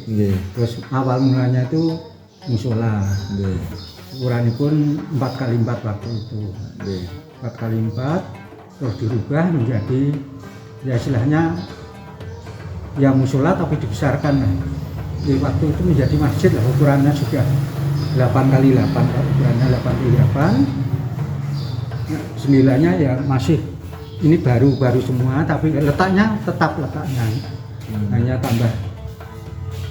Nggih. Terus awal mulanya itu musola. Nggih. Ukuranipun 4x4 waktu itu. Nggih. 4x4 terus dirubah menjadi ya istilahnya ya musola tapi dibesarkan lah. Di waktu itu menjadi masjid lah, ukurannya sudah 8x8, ukurannya 8x8. Sembilannya ya masih ini baru semua, tapi letaknya tetap letaknya. Hanya tambah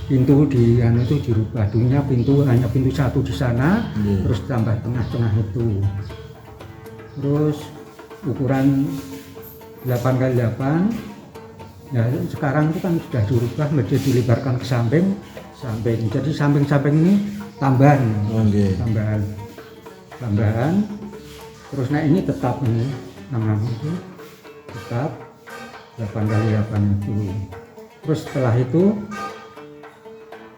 pintu di itu dirubah, dulunya hanya pintu satu di sana, terus tambah tengah-tengah itu. Terus ukuran 8x8. Ya sekarang itu kan sudah dirubah menjadi dilebarkan ke samping. Jadi samping-samping ini tambahan. Tambahan. Terus nah ini tetap ini namanya itu tetap 8x8 itu. Terus setelah itu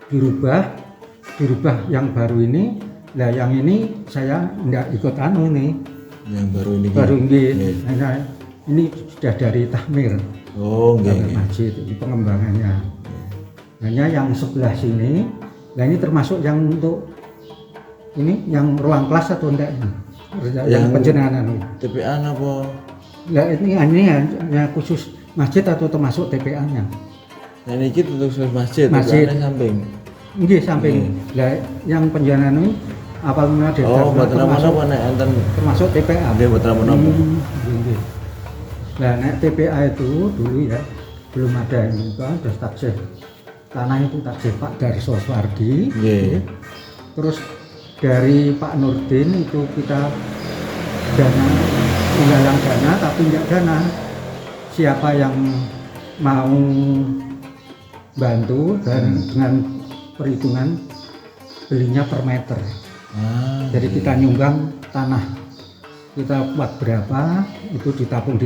dirubah yang baru ini. Nah yang ini saya enggak ikut ini. Yang baru ini. Nah, ini sudah dari tahmir. Masjid ini pengembangannya. Hanya yang sebelah sini. Nah ini termasuk yang untuk ini yang ruang kelas atau enggak ini? Yang penjenengan TPA apa? Ya ini hanya khusus masjid atau termasuk TPA-nya? Nah ini untuk masjid. Samping. Nggih samping. Lah yang penjenengan ini apal mula termasuk TPA. Nggih mboten menapa. Nah nek TPA itu dulu ya belum ada ini kan, terus taksih tanah itu taksih Pak Darso Swardi. Terus dari Pak Nurdin itu kita menggalang dana tapi enggak dana. Siapa yang mau bantu dan dengan perhitungan belinya per meter. Jadi kita nyumbang tanah, kita buat berapa itu ditapung,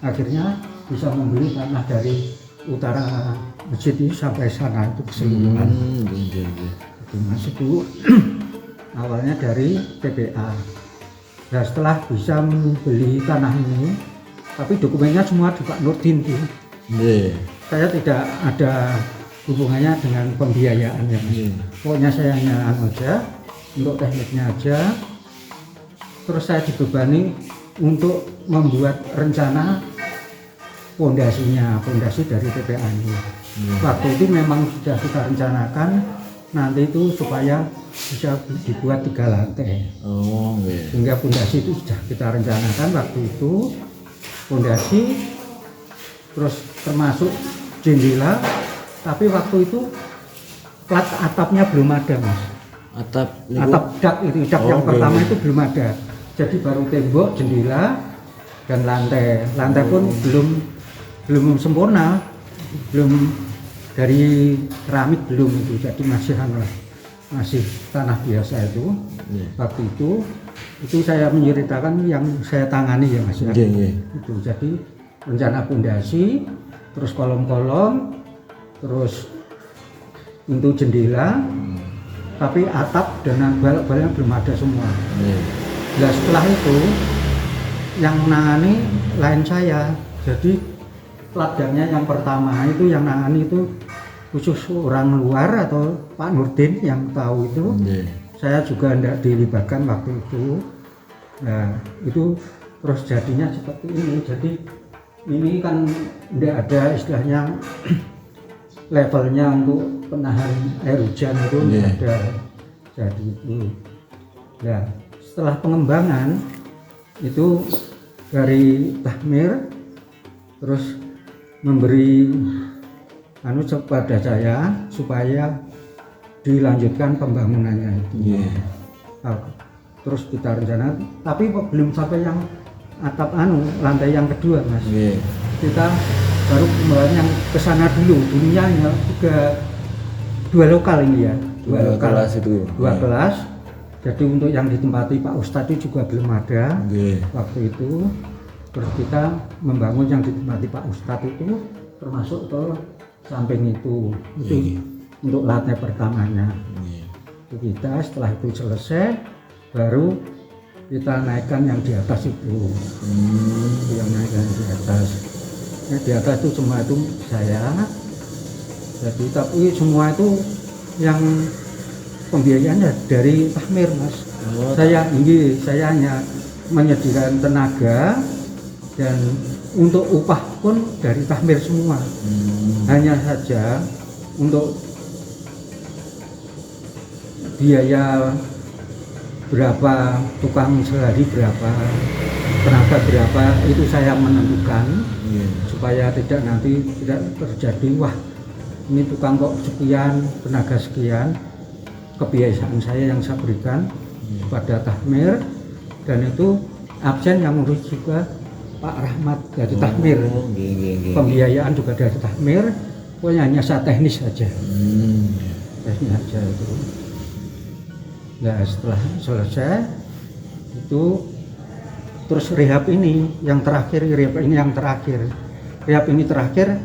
akhirnya bisa membeli tanah dari utara masjid ini sampai sana itu keseluruhan. Itu masuk dulu awalnya dari TPA. Nah setelah bisa membeli tanah ini, tapi dokumennya semua di Pak Nurdin tuh. Saya tidak ada hubungannya dengan pembiayaannya. Pokoknya saya hanya aja untuk tekniknya aja. Terus saya dibebani untuk membuat rencana pondasi dari TPA ini. Waktu itu memang sudah kita rencanakan nanti itu supaya bisa dibuat 3 lantai. Sehingga pondasi itu sudah kita rencanakan waktu itu. Pondasi terus termasuk jendela, tapi waktu itu plat atapnya belum ada, Mas. Atap dak yang pertama itu belum ada. Jadi baru tembok, jendela dan lantai pun belum sempurna, belum dari keramik belum itu, jadi masih tanah biasa itu. Waktu itu saya menceritakan yang saya tangani ya Mas. Itu jadi rencana pondasi, terus kolom-kolom, terus pintu jendela, tapi atap dan balak-balaknya belum ada semua. Nah setelah itu yang nangani lain saya, jadi ladangnya yang pertama itu yang nangani itu khusus orang luar atau Pak Nurdin yang tahu itu. Saya juga tidak dilibatkan waktu itu. Nah itu terus jadinya seperti ini. Jadi ini kan tidak ada istilahnya levelnya untuk penahan air hujan itu tidak ada. Jadi itu. Nah setelah pengembangan itu dari tahmir terus memberi kepada saya supaya dilanjutkan pembangunannya itu. Terus kita rencana, tapi belum sampai yang atap lantai yang kedua Mas. Kita baru kembali yang ke sana dulu. Dulunya dua lokal ini ya, dua kelas itu. Dua kelas. Jadi untuk yang ditempati Pak Ustadz itu juga belum ada waktu itu. Terus kita membangun yang ditempati Pak Ustadz itu termasuk ke samping itu untuk lantai pertamanya. Kita setelah itu selesai baru kita naikkan yang di atas itu. Yang naikkan di atas. Nah, di atas itu semua itu saya. Jadi tapi semua itu yang pembiayaan dari Tahmir Mas. Saya hanya menyediakan tenaga dan untuk upah pun dari Tahmir semua. Hanya saja untuk biaya berapa, tukang sehari berapa, tenaga berapa, itu saya menentukan supaya nanti tidak terjadi wah ini tukang kok sekian, tenaga sekian. Kebiasaan saya yang saya berikan pada Tahmir, dan itu absen yang ngurus juga Pak Rahmat dari Tahmir. Pembiayaan juga dari Tahmir, pokoknya hanya saya teknis saja. Teknis saja itu. Nah setelah selesai itu terus rehab ini yang terakhir, rehab ini terakhir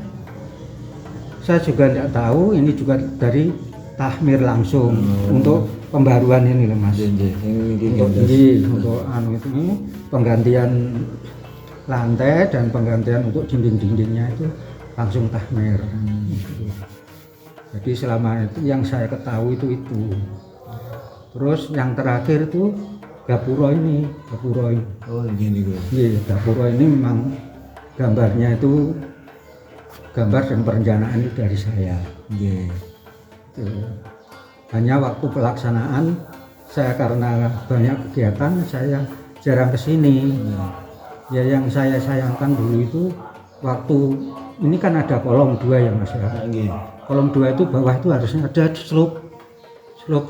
saya juga tidak tahu, ini juga dari Tahmir langsung untuk pembaruan ini loh Mas. Untuk ini penggantian lantai dan penggantian untuk dinding-dindingnya itu langsung Tahmir. Jadi selama itu yang saya ketahui itu. Terus yang terakhir itu Gapuro ini. Oh gini gue. Iya, Gapuro ini memang gambarnya itu gambar dan perencanaan itu dari saya. Hanya waktu pelaksanaan saya karena banyak kegiatan saya jarang kesini. Ya yang saya sayangkan dulu itu waktu ini kan ada kolom 2 ya Mas ya. Kolom 2 itu bawah itu harusnya ada slope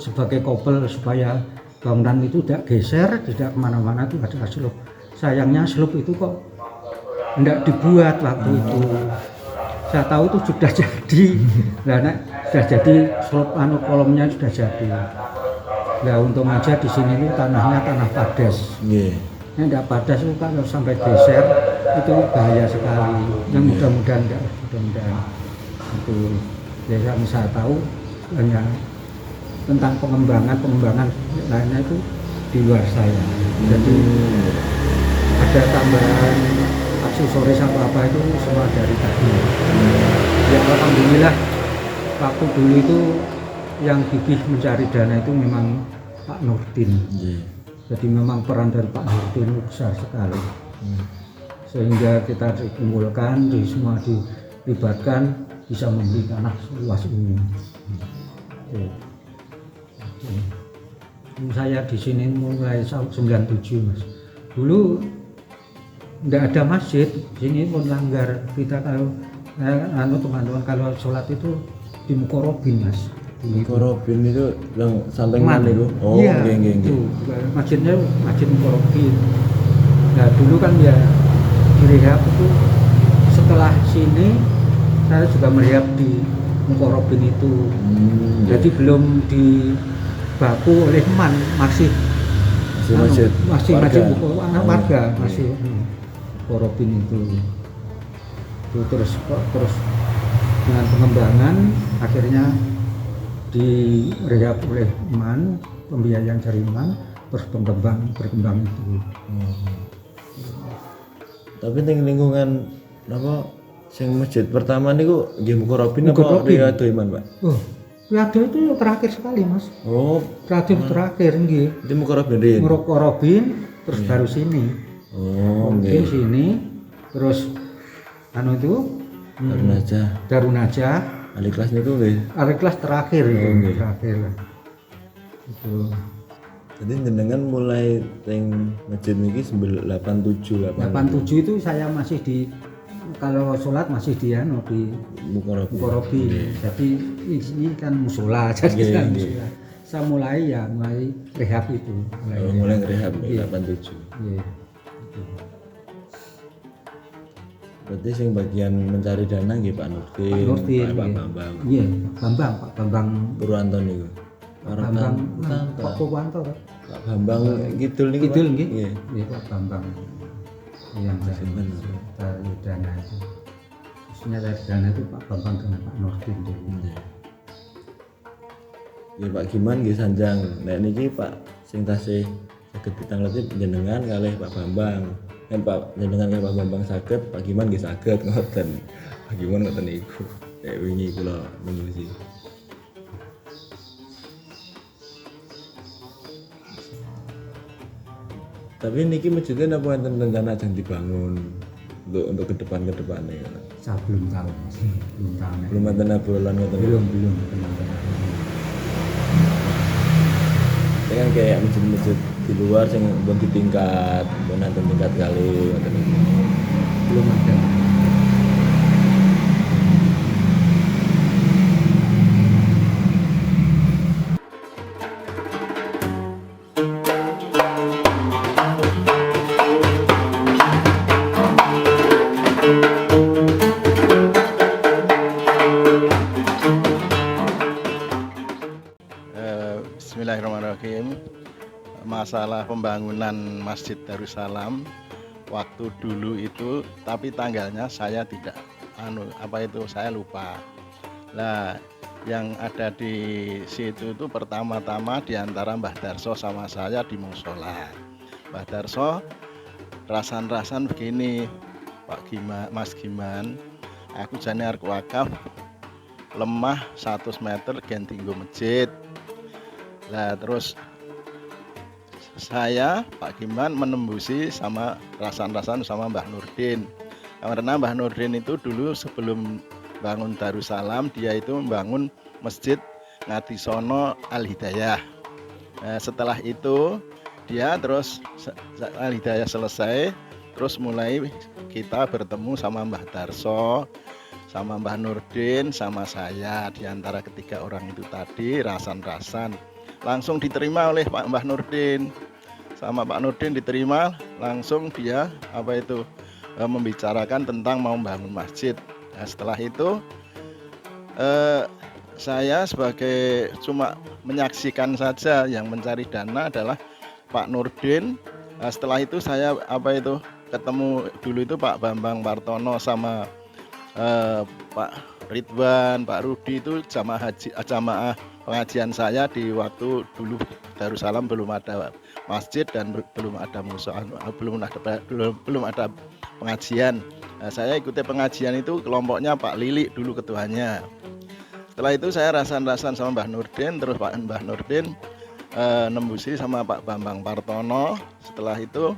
sebagai kopel supaya bangunan itu tidak geser, tidak kemana-mana, itu ada slope. Sayangnya slope itu kok tidak dibuat waktu itu. Saya tahu itu sudah jadi, sudah jadi slope kolomnya sudah jadi. Nah untung aja di sini itu tanahnya tanah padas. Tidak padas itu kalau sampai geser itu bahaya sekali. Yang mudah-mudahan enggak, itu yang saya tahu hanya tentang pengembangan lainnya itu di luar saya. Jadi ada tambahan aksesoris apa itu semua dari tadi. Ya alhamdulillah waktu dulu itu yang gigih mencari dana itu memang Pak Nurdin. Jadi memang peran dari Pak Nurdin besar sekali. Sehingga kita dikumpulkan, semua dilibatkan bisa membeli tanah luas ini. Saya di sini mulai tahun 97 Mas. Dulu tidak ada masjid, sini pun langgar. Kita kalau teman-teman kalau sholat itu di Mukorobin Mas. Mukorobin itu yang samping mana itu? Oh iya, itu masjidnya masjid Mukorobin. Nah dulu kan ya direhab itu setelah sini saya juga merehab di Mukorobin itu. Jadi belum dibaku oleh Man, masih masjid anak warga masih Mukorobin itu terus dengan pengembangan akhirnya direhab oleh Man, pembiayaan dari Man, terus berkembang itu. Tapi ning lingkungan apa sing masjid pertama niku nggih Mukorobin apa Riyadhah Iman, Pak? Oh, Riyadhah itu terakhir sekali, Mas. Oh, terakhir nggih. Itu Mukorobin. Mukorobin terus baru sini. Oh, nggih. Sini terus itu Darunajah. Aliklas niku nggih. Aliklas terakhir itu, terakhir. Itu. Jadi jenengan mulai teng masjid niki 87 itu saya masih di kalau sholat masih di Mukorobin. Jadi ini kan musola jadi kan musola. Saya mulai rehab itu. Mulai rehab 87. Iya. Berarti sing bagian mencari dana nggih Pak Nurdin, Pak Bambang. Iya, Pak Bambang Purwanto niku. Pak Purwanto. Pak Bambang Kidul niku. Kidul nggih. Iya, Pak Bambang. Yang dari dana itu. Khususnya dari dana itu Pak Bambang dengan Pak Nurdin dulu. Ya Pak Giman nggih sanjang. Nek niki Pak sing tasih saged ditangleti jenengan kalih Pak Bambang. Pak jenengan kalih Pak Bambang saged, Pak Giman nggih saged ngoten. Pak Giman ngoten niku. kayak wingi kula nembusi. Tapi niki masjidnya apa enten rencana akan dibangun untuk ke depannya Saya belum tahu Mas. Belum tahu. belum enten obrolan ngoten. Belum. Kan kayak masjid-masjid di luar yang belum tingkat nanti tingkat kali ngoten. Belum ada. Bismillahirrahmanirrahim. Masalah pembangunan Masjid Darussalam waktu dulu itu, tapi tanggalnya saya tidak saya lupa. Nah, yang ada di situ itu pertama-tama diantara Mbah Darso sama saya di musola. Mbah Darso rasan-rasan begini, Mas Giman, aku jane arep wakaf lemah 100 meter gen tinggo masjid. Nah, terus saya Pak Giman menembusi sama rasan-rasan sama Mbah Nurdin. Karena Mbah Nurdin itu dulu sebelum bangun Darussalam, dia itu membangun Masjid Ngadisono Al Hidayah. Nah, setelah itu dia terus Al Hidayah selesai, terus mulai kita bertemu sama Mbah Darso, sama Mbah Nurdin, sama saya. Di antara ketiga orang itu tadi rasan-rasan langsung diterima oleh Pak Mbah Nurdin. Sama Pak Nurdin diterima, langsung dia membicarakan tentang mau membangun masjid. Nah, setelah itu saya sebagai cuma menyaksikan saja, yang mencari dana adalah Pak Nurdin. Nah, setelah itu saya ketemu dulu itu Pak Bambang Partono sama Pak Ridwan, Pak Rudi, itu jamaah pengajian saya di waktu dulu Darussalam belum ada masjid dan belum ada musola, belum ada pengajian. Nah, saya ikuti pengajian itu kelompoknya Pak Lili dulu ketuanya. Setelah itu saya rasan-rasan sama Mbah Nurdin, terus Pak Mbah Nurdin nembusi sama Pak Bambang Partono. Setelah itu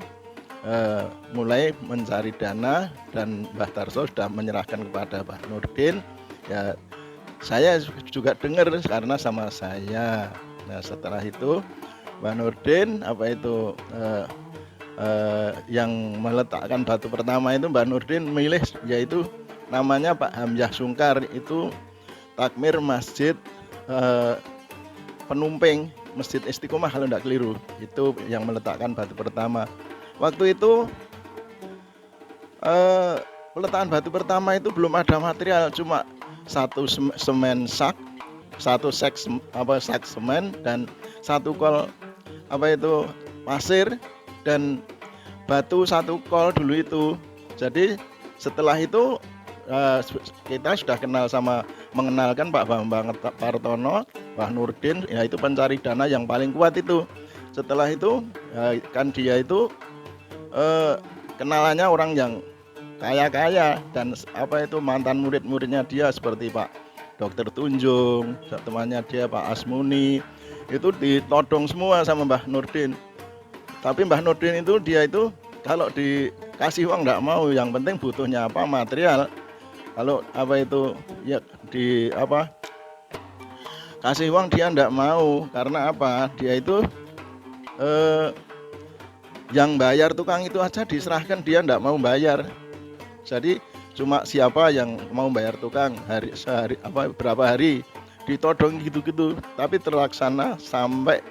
mulai mencari dana dan Mbah Darso sudah menyerahkan kepada Mbah Nurdin. Ya, saya juga dengar karena sama saya. Nah, setelah itu Mbah Nurdin yang meletakkan batu pertama itu Mbah Nurdin milih, yaitu namanya Pak Hamzah Sungkar, itu takmir Masjid Penumping, Masjid Istiqomah kalau tidak keliru, itu yang meletakkan batu pertama. Waktu itu peletakan batu pertama itu belum ada material, cuma satu semen sak, satu sak semen dan satu kol pasir dan batu satu kol dulu itu. Jadi setelah itu kita sudah mengenalkan Pak Bambang Partono, Pak Nurdin, yaitu pencari dana yang paling kuat itu. Setelah itu kan dia itu kenalannya orang yang kaya-kaya dan mantan murid-muridnya dia seperti Pak Dr. Tunjung, temannya dia Pak Asmuni, itu ditodong semua sama Mbah Nurdin. Tapi Mbah Nurdin itu dia itu kalau dikasih uang nggak mau, yang penting butuhnya material. Kalau kasih uang dia nggak mau, karena dia itu yang bayar tukang itu aja diserahkan, dia nggak mau bayar. Jadi cuma siapa yang mau bayar tukang berapa hari ditodong gitu-gitu, tapi terlaksana sampai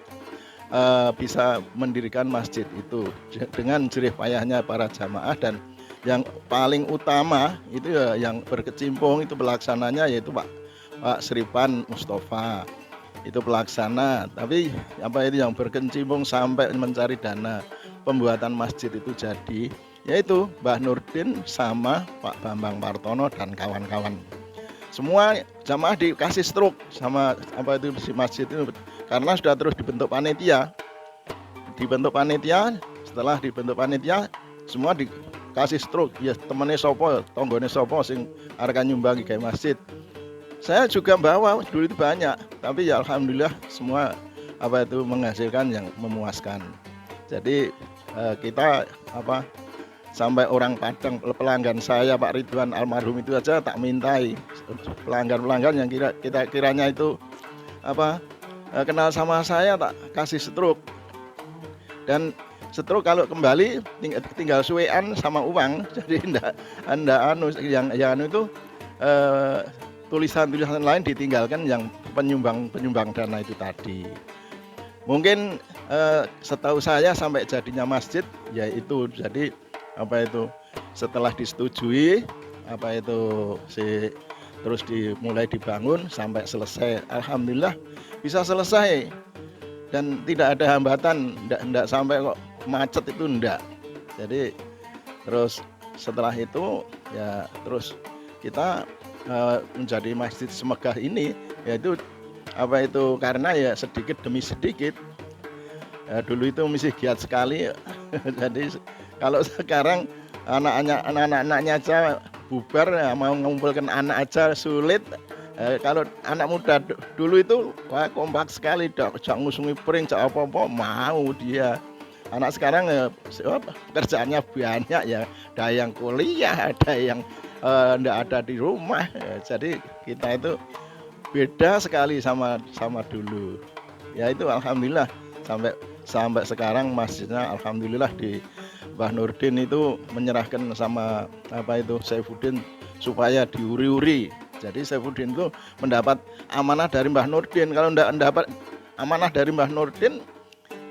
bisa mendirikan masjid itu dengan jerih payahnya para jamaah. Dan yang paling utama itu ya yang berkecimpung itu pelaksananya, yaitu Pak Sripan Mustafa, itu pelaksana. Tapi yang berkecimpung sampai mencari dana pembuatan masjid itu jadi, yaitu Mbah Nurdin sama Pak Bambang Partono dan kawan-kawan. Semua jamaah dikasih struk sama masjid itu, karena sudah terus dibentuk panitia. Setelah dibentuk panitia, semua dikasih struk. Ya temennya sopo, tonggone sopo sing arep nyumbangi gawe masjid. saya juga bawa dulu itu banyak, tapi ya alhamdulillah semua menghasilkan yang memuaskan. Jadi kita sampai orang Padang, pelanggan saya Pak Ridwan almarhum itu aja tak mintai, pelanggan yang kiranya itu kenal sama saya tak kasih stroke. Dan stroke kalau kembali tinggal suwean sama uang, jadi enggak yang itu tulisan-tulisan lain ditinggalkan yang penyumbang dana itu tadi. Mungkin setahu saya sampai jadinya masjid yaitu jadi setelah disetujui terus dimulai dibangun sampai selesai, alhamdulillah bisa selesai dan tidak ada hambatan, enggak sampai kok macet itu enggak. Jadi terus setelah itu ya terus kita menjadi masjid semegah ini yaitu karena ya sedikit demi sedikit. Dulu itu masih giat sekali. Jadi kalau sekarang anak-anaknya aja bubar, mau mengumpulkan anak aja sulit. Kalau anak muda dulu itu kompak sekali, jak ngusungi pring, jak apa-apa mau dia. Anak sekarang pekerjaannya banyak ya, ada yang kuliah, ada yang enggak ada di rumah. Jadi kita itu beda sekali sama dulu. Ya itu alhamdulillah sampai sekarang masjidnya alhamdulillah di Mbah Nurdin itu menyerahkan sama Saifuddin supaya diuri-uri. Jadi Saifuddin itu mendapat amanah dari Mbah Nurdin. Kalau enggak mendapat amanah dari Mbah Nurdin,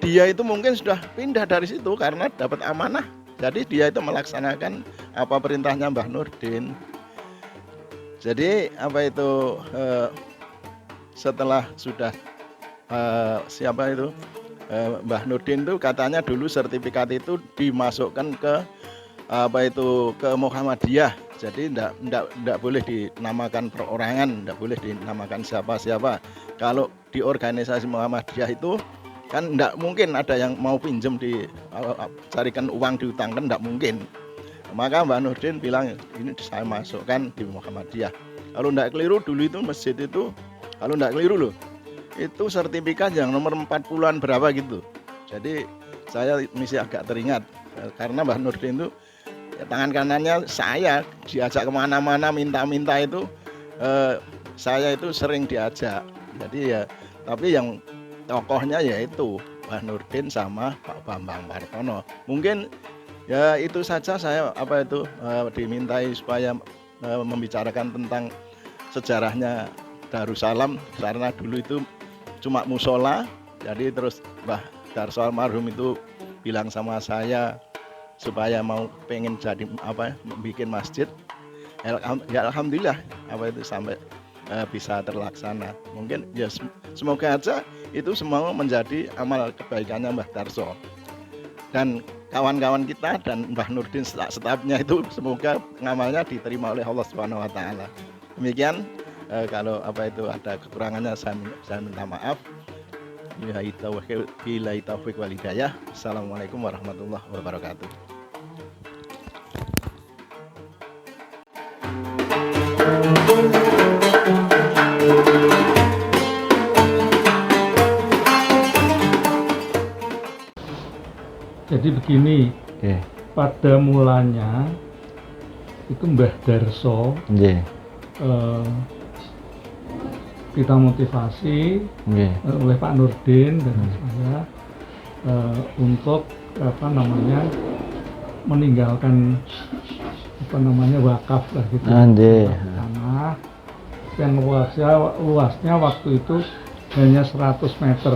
dia itu mungkin sudah pindah dari situ karena dapat amanah. Jadi dia itu melaksanakan apa perintahnya Mbah Nurdin. Jadi setelah sudah Mbah Nurdin itu katanya dulu sertifikat itu dimasukkan ke ke Muhammadiyah. Jadi enggak boleh dinamakan perorangan, enggak boleh dinamakan siapa-siapa. Kalau di organisasi Muhammadiyah itu kan enggak mungkin ada yang mau pinjam carikan uang diutangkan, enggak mungkin. Maka Mbah Nurdin bilang ini saya masukkan di Muhammadiyah. Kalau enggak keliru dulu itu masjid itu, kalau enggak keliru loh, itu sertifikat yang nomor 40-an berapa gitu. Jadi saya masih agak teringat karena Mbah Nurdin itu tangan kanannya saya, diajak kemana-mana minta-minta itu saya itu sering diajak. Jadi ya tapi yang tokohnya yaitu Mbah Nurdin sama Pak Bambang Partono. Mungkin ya itu saja saya dimintai supaya membicarakan tentang sejarahnya Darussalam, karena dulu itu cuma musola. Jadi terus Mbah Darso almarhum itu bilang sama saya supaya pengen jadi bikin masjid. Ya alhamdulillah sampai bisa terlaksana. Mungkin ya semoga aja itu semua menjadi amal kebaikannya Mbah Darso dan kawan-kawan kita dan Mbah Nurdin stafnya itu, semoga ngamalnya diterima oleh Allah Subhanahu wa taala. Demikian, kalau ada kekurangannya saya minta maaf. Billahi taufiq wal hidayah. Assalamualaikum warahmatullahi wabarakatuh. Jadi begini, pada mulanya itu Mbah Darso kita motivasi oleh Pak Nurdin dan saya untuk meninggalkan wakaf lah gitu, tanah yang luasnya waktu itu hanya 100 meter.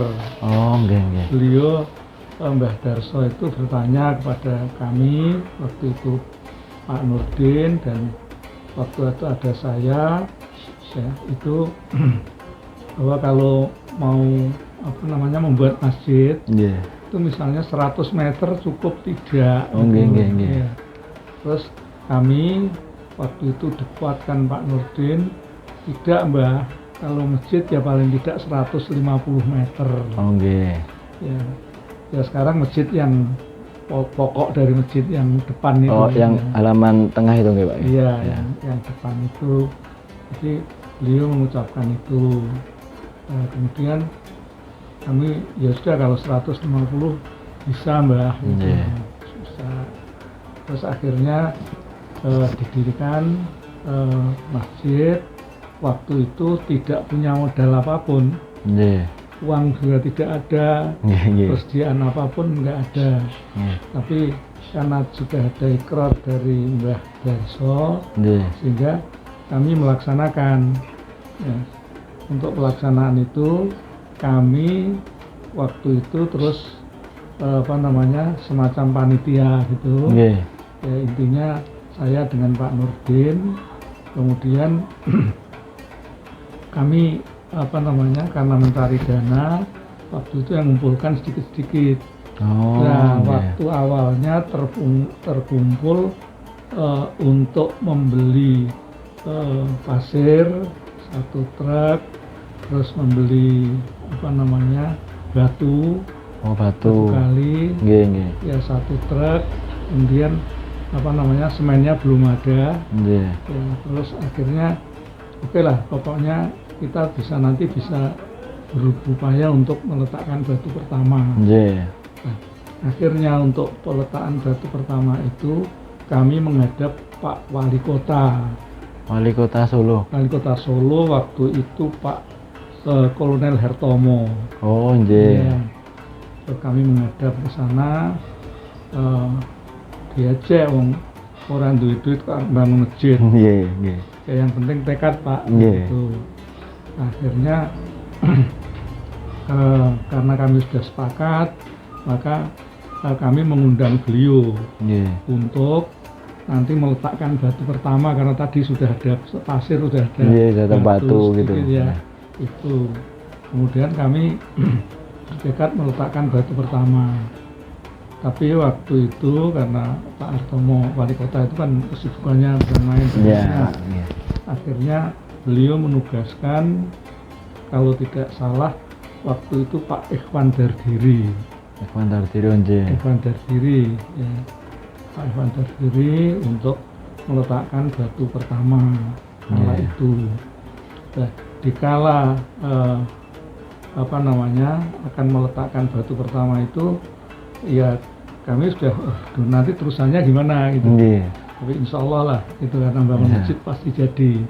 Beliau Mbah Darso itu bertanya kepada kami waktu itu, Pak Nurdin dan waktu itu ada saya itu bahwa kalau mau membuat masjid itu misalnya 100 meter cukup tidak. Ya. Terus kami waktu itu dikuatkan Pak Nurdin, tidak Mbah, kalau masjid ya paling tidak 150 meter. Ya sekarang masjid yang pokok dari masjid yang depan itu. Yang halaman tengah itu nggak Pak? Iya, yang depan itu. Jadi beliau mengucapkan itu. Kemudian kami ya sudah kalau 150 bisa Mbah gitu. Bisa. Terus akhirnya didirikan masjid. Waktu itu tidak punya modal apapun, uang juga tidak ada, persediaan apapun nggak ada. Tapi karena sudah ada ikrar dari Mbah Darso, sehingga kami melaksanakan. Ya. Untuk pelaksanaan itu kami waktu itu terus semacam panitia gitu. Ya, intinya saya dengan Pak Nurdin, kemudian kami karena mencari dana waktu itu yang mengumpulkan sedikit-sedikit. Waktu awalnya terkumpul untuk membeli pasir 1 truk, terus membeli batu. Batu kali. Ya 1 truk. Kemudian semennya belum ada. Ya, terus akhirnya oke lah, pokoknya kita nanti bisa berupaya untuk meletakkan batu pertama. Nah, akhirnya untuk peletakan batu pertama itu kami menghadap Pak Wali Kota. Wali Kota Solo. Wali Kota Solo waktu itu Pak Kolonel Hertomo. Ya, terus kami menghadap ke sana. Diajak orang duit kan bangun masjid. Ya, yang penting tekad Pak. Gitu. Akhirnya karena kami sudah sepakat, maka kami mengundang beliau untuk nanti meletakkan batu pertama, karena tadi sudah ada pasir, sudah ada batu gitu ya. Itu kemudian kami bertekad meletakkan batu pertama. Tapi waktu itu karena Pak Artomo Wali Kota itu kan kesibukannya bukan main. Akhirnya beliau menugaskan, kalau tidak salah waktu itu Pak Ikhwan Dardiri. Ikhwan Dardiri ya. Pak Ikhwan Dardiri untuk meletakkan batu pertama kala itu. Nah, dikala akan meletakkan batu pertama itu, ya kami sudah nanti terusannya gimana gitu. Tapi insya Allah lah itu, karena bangun masjid pasti jadi.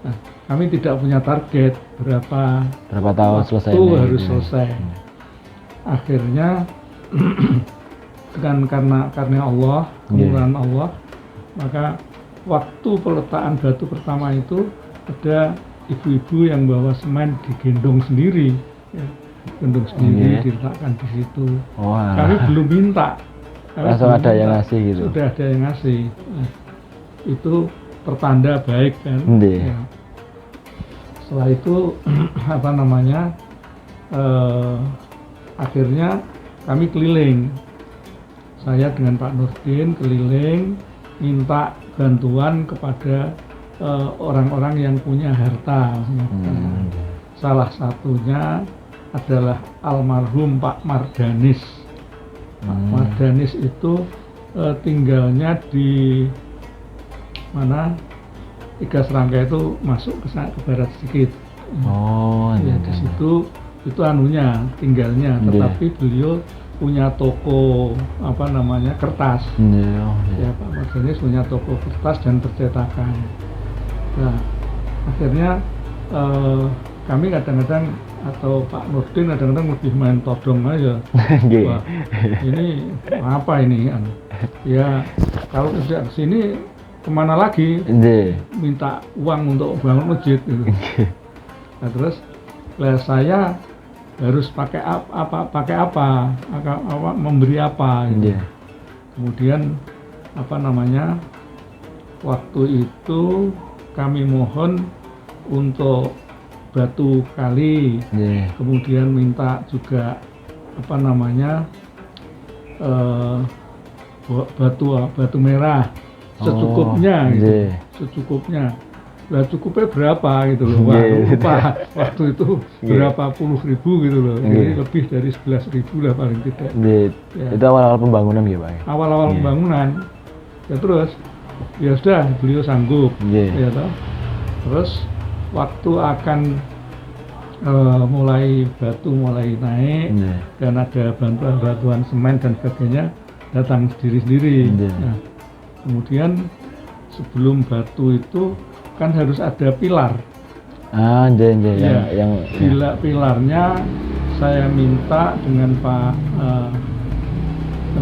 Nah, kami tidak punya target berapa tahun selesai harus selesai. Akhirnya karena Allah, kemurahan Allah, maka waktu peletakan batu pertama itu ada ibu-ibu yang bawa semen digendong sendiri, diletakkan di situ. Kami belum minta, langsung ada yang ngasih gitu. Sudah ada yang ngasih. Nah, itu pertanda baik kan. Ya. Setelah itu akhirnya kami keliling. Saya dengan Pak Nurdin keliling minta bantuan kepada orang-orang yang punya harta. Salah satunya adalah almarhum Pak Mardanis. Pak Mardanis itu tinggalnya di mana? Tiga Serangga itu masuk ke barat sedikit. Ya, di situ itu tinggalnya, tetapi beliau punya toko kertas. Ya, Pak Mardanis punya toko kertas dan percetakan. Nah, akhirnya kami kadang-kadang atau Pak Nurdin kadang-kadang lebih main todong aja. Wah, ini apa ini? Ya, kalau tidak kesini kemana lagi? Minta uang untuk bangun masjid gitu. Nah, terus saya harus pakai apa, memberi apa gitu. Kemudian waktu itu kami mohon untuk batu kali, kemudian minta juga batu merah secukupnya gitu. Secukupnya. Lah cukupnya berapa gitu loh. Wah, lupa waktu itu berapa puluh ribu gitu loh. Jadi lebih dari 11.000 lah paling tidak. Ya. Itu awal-awal pembangunan ya Pak? Awal-awal pembangunan. Ya terus ya sudah beliau sanggup. Ya toh. Terus waktu akan mulai batu mulai naik dan ada bantuan semen dan sebagainya datang sendiri-sendiri. Nah, kemudian sebelum batu itu kan harus ada pilar. Yang pilarnya saya minta dengan Pak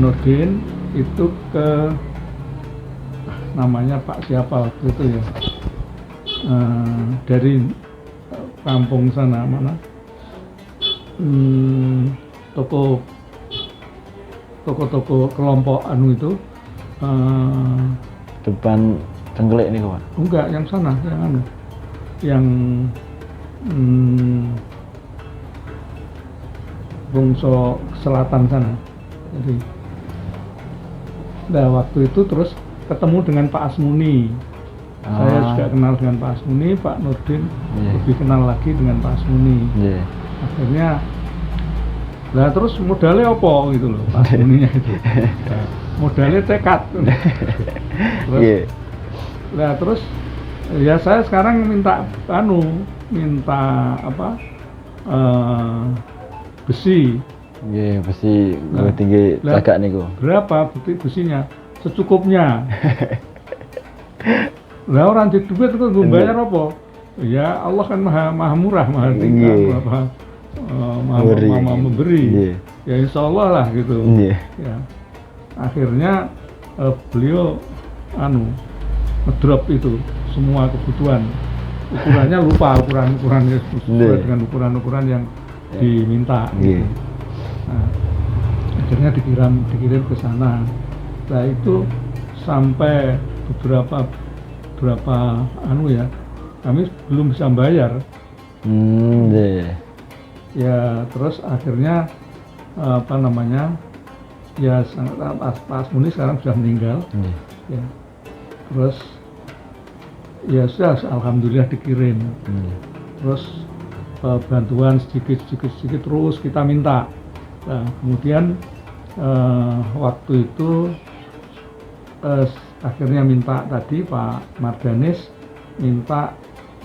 Nurdin itu ke namanya Pak siapa waktu itu ya, dari kampung sana mana, toko kelompok anu itu, depan Tenggelik nih Pak? Enggak, yang sana, yang anu, yang Bungso selatan sana. Jadi, nah waktu itu terus ketemu dengan Pak Asmuni. Saya juga kenal dengan Pak Asmuni, Pak Nurdin lebih kenal lagi dengan Pak Asmuni. Akhirnya, lah terus modalnya apa gitu loh, Pak Asmuninya itu. Nah, modalnya tekad. Terus, terus ya saya sekarang minta besi. Besi tinggi agak nih kok. Berapa besinya? Secukupnya. Lah orang di duit itu gue bayar apa? Ya Allah kan maha murah, maha tinggi, maha memberi. Ya insya Allah lah gitu. Ya. Akhirnya beliau ngedrop itu semua kebutuhan. Ukurannya lupa ukurannya sesuai dengan ukuran yang diminta. Gitu. Nah, akhirnya dikirim ke sana. Nah itu sampai berapa kami belum bisa bayar. Ya terus akhirnya ya Pak Asmuni sekarang sudah meninggal. Ya. Terus ya sudah alhamdulillah dikirim. Terus bantuan sedikit terus kita minta. Nah, kemudian waktu itu akhirnya minta tadi Pak Marganis minta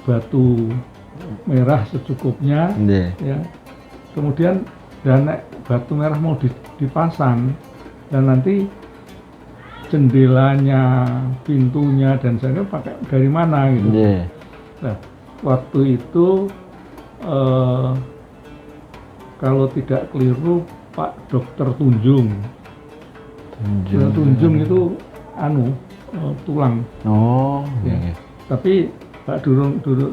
batu merah secukupnya, ya. Kemudian batu merah mau dipasang dan nanti jendelanya, pintunya dan sebagainya pakai dari mana gitu. Nah, waktu itu kalau tidak keliru Pak Dokter Tunjung itu tulang. Ya. Tapi Pak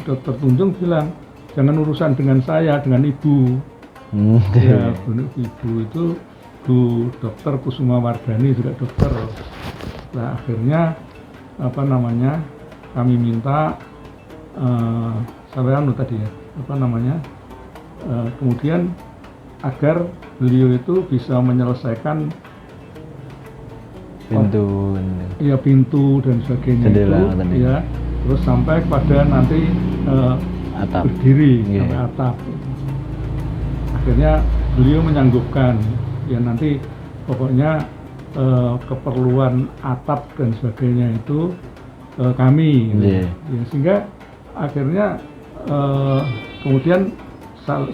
Dokter Tunjung bilang jangan urusan dengan saya, dengan ibu. Ya, ibu itu Bu Dokter Kusuma Wardani juga dokter. Nah akhirnya kami minta sampai tadi ya kemudian agar beliau itu bisa menyelesaikan pintu dan sebagainya itu, ya, terus sampai kepada nanti atap. Berdiri sampai atap. Akhirnya beliau menyanggupkan, ya nanti pokoknya keperluan atap dan sebagainya itu kami, ya, sehingga akhirnya kemudian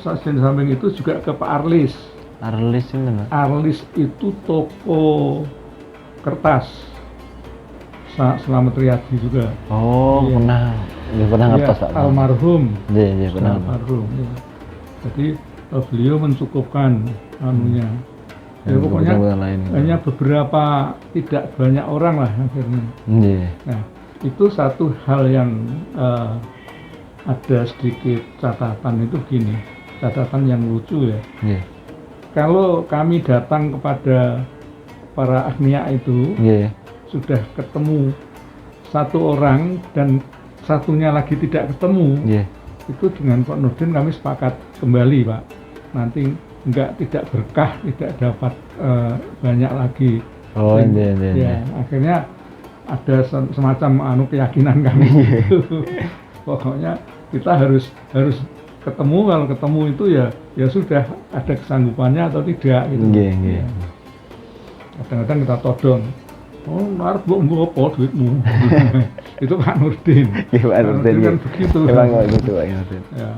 samping itu juga ke Pak Arlis. Arlis itu toko kertas Slamet Riyadi juga. Pernah ngertos Pak. Almarhum. Pernah. Almarhum. Ya. Jadi beliau mencukupkan anunya. Ya pokoknya hanya beberapa, tidak banyak orang lah akhirnya. Nah itu satu hal yang ada sedikit catatan itu gini, catatan yang lucu ya. Kalau kami datang kepada para agnia itu, sudah ketemu satu orang dan satunya lagi tidak ketemu, itu dengan Pak Nurdin kami sepakat kembali Pak, nanti tidak berkah, tidak dapat banyak lagi. Ya, akhirnya ada semacam keyakinan kami gitu. Pokoknya kita harus ketemu, kalau ketemu itu ya sudah ada kesanggupannya atau tidak gitu. Ya. Kadang-kadang kita todong Oh, arep mbok apa duitmu? Itu Pak Nurdin. Iya, Pak Nurdin kan begitu. Emang kok gitu Pak Nurdin. Ya.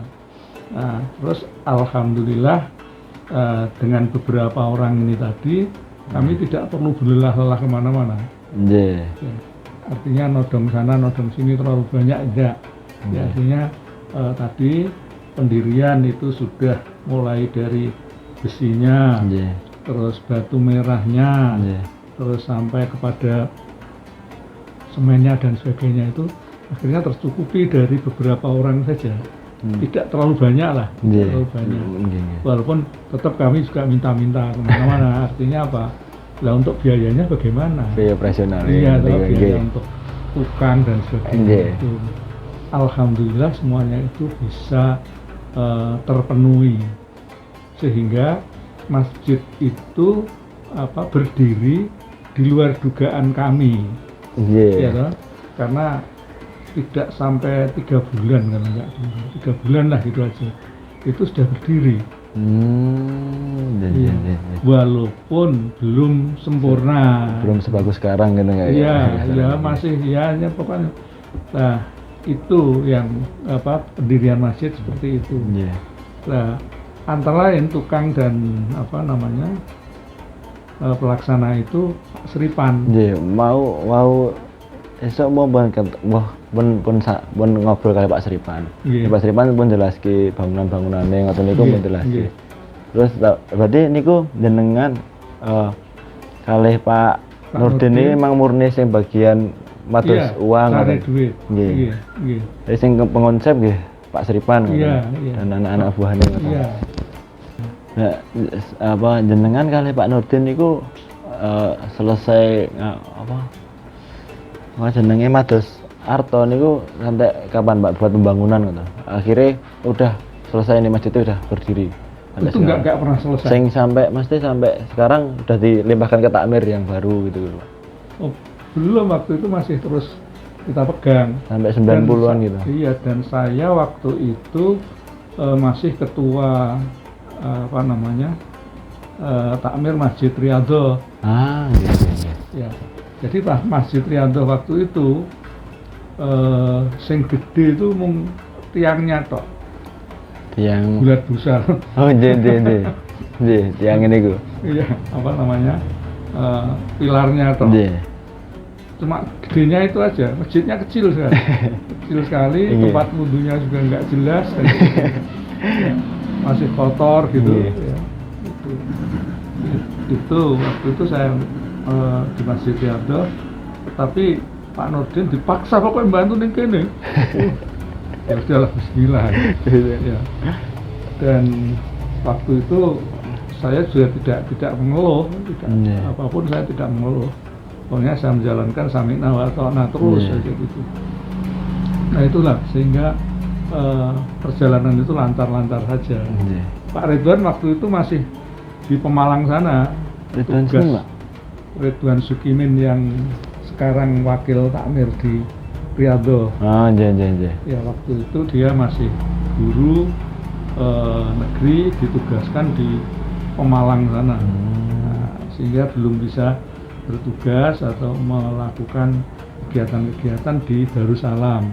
Nah, terus alhamdulillah dengan beberapa orang ini tadi kami tidak perlu berlelah-lelah kemana-mana. Nggih. Ya. Artinya nodong sana, nodong sini terlalu banyak enggak. Ya, artinya tadi pendirian itu sudah mulai dari besinya, Nggih. terus batu merahnya, Nggih. terus sampai kepada semennya dan sebagainya itu akhirnya tercukupi dari beberapa orang saja. Tidak terlalu banyak lah, tidak terlalu banyak. Walaupun tetap kami juga minta-minta kemana-mana. Artinya apa? Lah untuk biayanya bagaimana? Biaya operasional. Iya, biaya untuk tukang dan sebagainya itu. Alhamdulillah semuanya itu bisa terpenuhi sehingga masjid itu berdiri di luar dugaan kami. Ya, toh? Karena tidak sampai 3 bulan kalau enggak 3 bulan lah gitu aja itu sudah berdiri. Iya. Walaupun belum sempurna, belum sebagus sekarang gitu nggak ya masih ya pokoknya. Nah itu yang pendirian masjid seperti itu. Nah antara lain tukang dan pelaksana itu Pak Seripan. Mau esok mau pun ngobrol kali Pak Seripan. Pak Seripan pun jelaski bangunan-bangunannya ngoten niku pun jelaski. Terus berarti niku jenengan kalih Pak Nurdin ini memang murni sing bagian matus uang cari duit. Nggih. Sing pengonsep nggih Pak Seripan dan anak-anak buahnya ngoten. Iya. Nah, jenengan kalih Pak Nurdin niku selesai jenenge mados Arto niku sampai kapan Pak buat pembangunan gitu. Akhirnya udah selesai ini masjid itu udah berdiri. Itu enggak pernah selesai. Sampai sekarang udah dilimpahkan ke takmir yang baru gitu. Oh, belum, waktu itu masih terus kita pegang sampai 90-an gitu. Iya, dan saya waktu itu masih ketua takmir Masjid Riyadhah. Iya. Ya. Jadi Pak Masjid Riyadhah waktu itu sing gede itu mung tiangnya tok. Tiang bulat besar. Oh, nggih. Tiang ini ku. Iya, pilarnya tok. Cuma gedenya itu aja, masjidnya kecil sekali. Kecil sekali, tempat wudhunya juga nggak jelas. Ya, masih kotor gitu. Ya. Itu waktu itu saya di Masjid Riyadhah, tapi Pak Nurdin dipaksa pokoknya bantu ning kene. Ya udahlah, bismillah. Ya. Dan waktu itu saya juga tidak mengeluh, apapun saya tidak mengeluh. Pokoknya saya menjalankan sami'na wa ata'na terus aja gitu. Nah itulah sehingga perjalanan itu lancar-lancar saja. Pak Ridwan waktu itu masih di Pemalang sana. Ridwan Sukimin yang sekarang wakil takmir di Riyadhah. Ya waktu itu dia masih guru negeri ditugaskan di Pemalang sana. Nah, sehingga belum bisa bertugas atau melakukan kegiatan-kegiatan di Darussalam.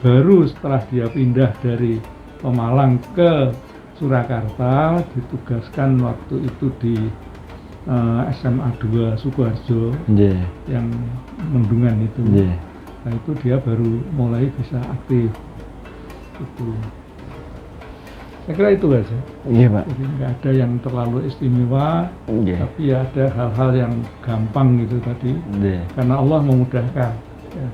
Baru setelah dia pindah dari Pemalang ke Surakarta ditugaskan waktu itu di SMA 2 Sukoharjo yang Mendungan itu. Nah itu dia baru mulai bisa aktif. Itu. Saya kira itu aja. Iya Pak. Jadi nggak ada yang terlalu istimewa, tapi ya ada hal-hal yang gampang gitu tadi. Karena Allah memudahkan. Ya.